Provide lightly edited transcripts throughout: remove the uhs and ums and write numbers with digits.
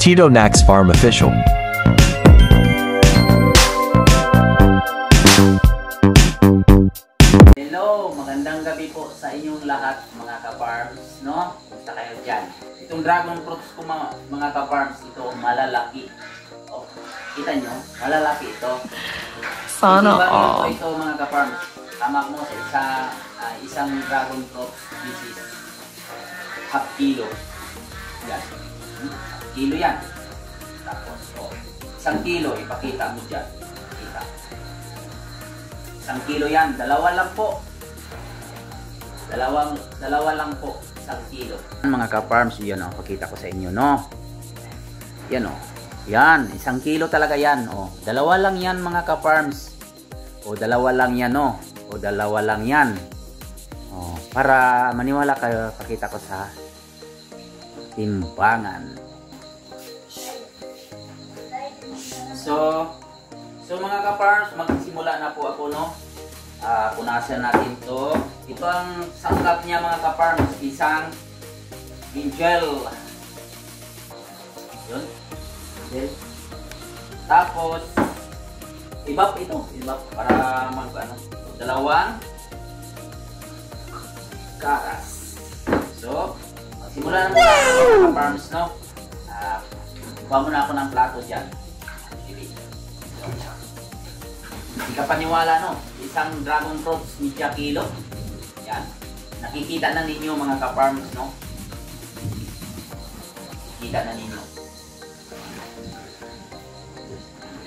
Tito Nax Farm Official. Hello, magandang gabi po sa inyong lahat mga ka-farms, no? Kumusta kayo dyan? Itong dragon fruits ko mga ka-farms, ito malalaki. Oh, kita nyo, malalaki ito. Sana all. Ito mga ka-farms, tama mo sa isang dragon fruits, this is half kilo. Yan. Kilo yan. Tapos, oh, 1 kilo, ipakita mo dyan. Kita. 1 kilo yan. Dalawa lang po. Dalawa lang po. 1 kilo. Mga ka-farms, yan o. Pakita ko sa inyo, no? Yan o. Yan. 1 kilo talaga yan. O. Dalawa lang yan mga ka-farms. O dalawa lang yan o. O dalawa lang yan. O. Para maniwala kayo, pakita ko sa timbangan. So mga ka-farms, magsimula na po ako, no? Punasan natin to. Ito ang sangkap niya mga ka-farms, isang angel. Yun. Okay. Tapos ibap ito, ibap para dalawang karas. So simula na muna ako mga ka-farms, no? Kuha muna ako ng plato dyan. Hindi ka paniwala, no? Isang dragon fruits, media kilo. Yan. Nakikita na ninyo mga ka-farms, no? Nakikita na ninyo.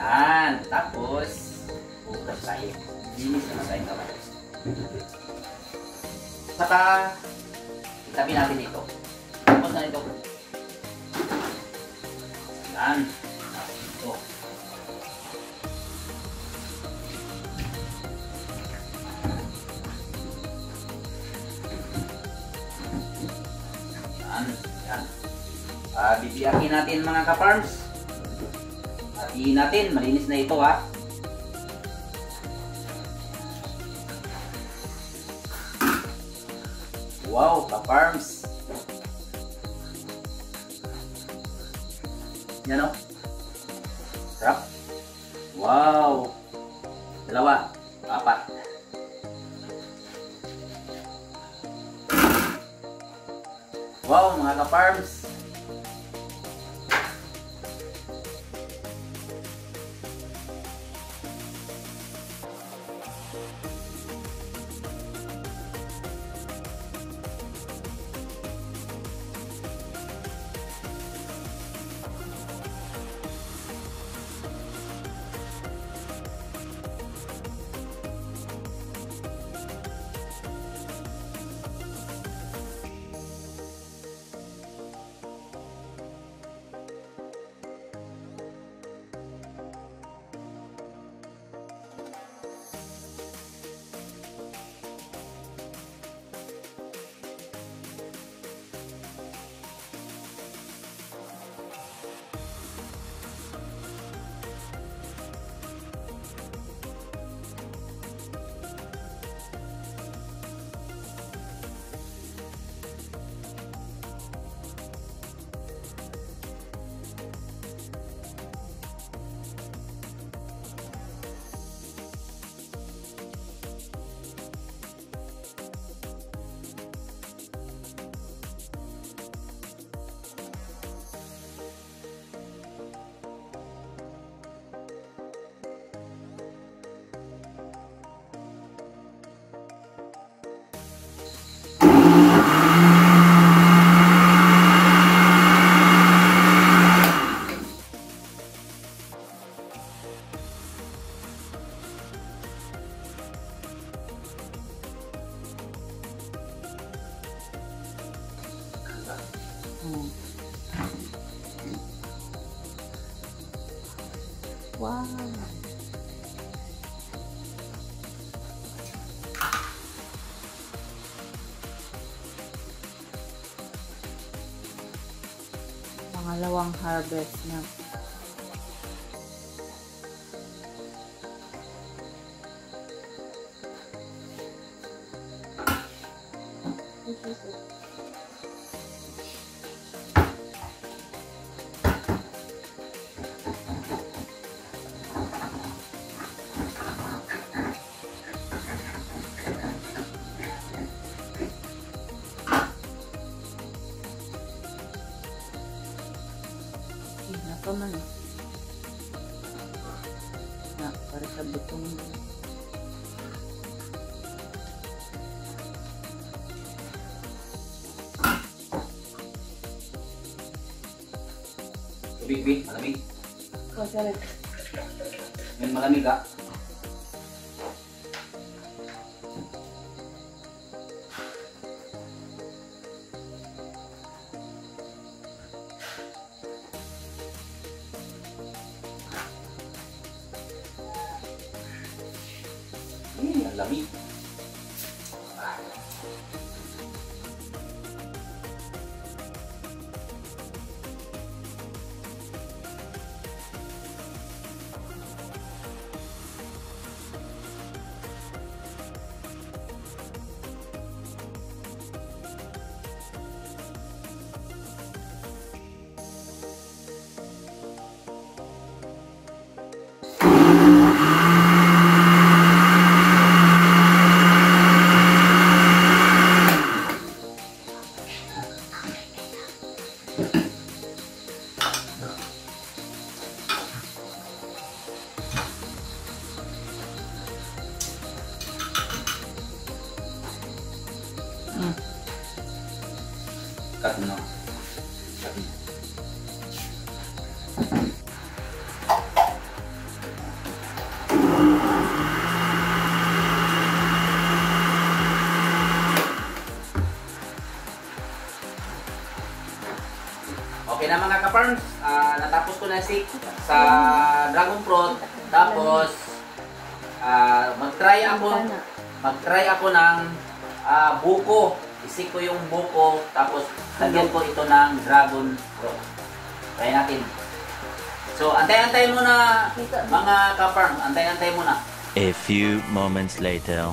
Yan. Tapos, bukas tayo. Linis naman tayong kamay. Saka, itabi natin ito. Tapos na ito. Yan. Ito. Yan. Bibiyakin natin mga ka-farms. Hatiin natin. Malinis na ito, ha. Wow, ka-farms. Yan o. Sarap. Wow. 2, 4. Wow, mga ka-farms. Wow. Pangalawang harvest na. Napa man. Na, para sa butong. Tubig, Bi. Malamig. Oh, sorry. Yan, malamig ha. Ang lamig. Cut mo na. Cut mo. Okay na mga ka-farms, natapos ko na sa dragon fruit. Tapos mag-try ako ng buko. Isik ko yung buko, tapos lagyan ko ito ng dragon fruit. Try natin. So, antay-antay muna mga ka-farm. Antay-antay muna. A few moments later.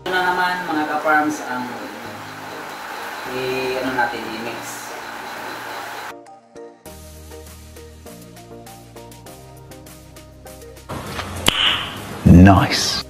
Ito na naman mga ka-farms ang ano natin i-mix. Nice.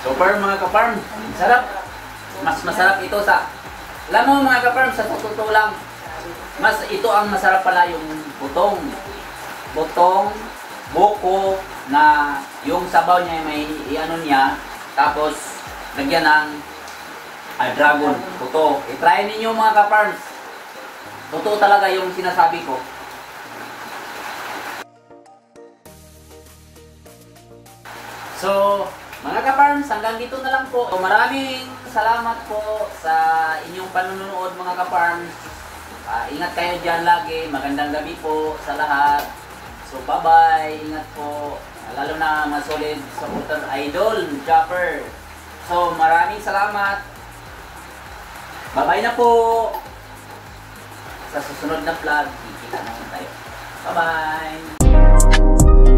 So far mga ka-farm, sarap. Mas masarap ito sa... Alam mo mga ka-farm, sa totoo lang, ito ang masarap pala yung butong. Butong, buko, na yung sabaw niya may iano niya, tapos lagyan ng dragon, buto. I-try ninyo mga ka-farms. Totoo talaga yung sinasabi ko. So, mga ka-farms, hanggang dito na lang po. So, maraming salamat po sa inyong panunood mga ka-farms. Ingat kayo dyan lagi. Magandang gabi po sa lahat. So, bye-bye. Ingat po. Lalo na mga solid supporter idol, Japper. So, maraming salamat. Bye-bye na po. Sa susunod na vlog, kikita naman tayo. Bye-bye.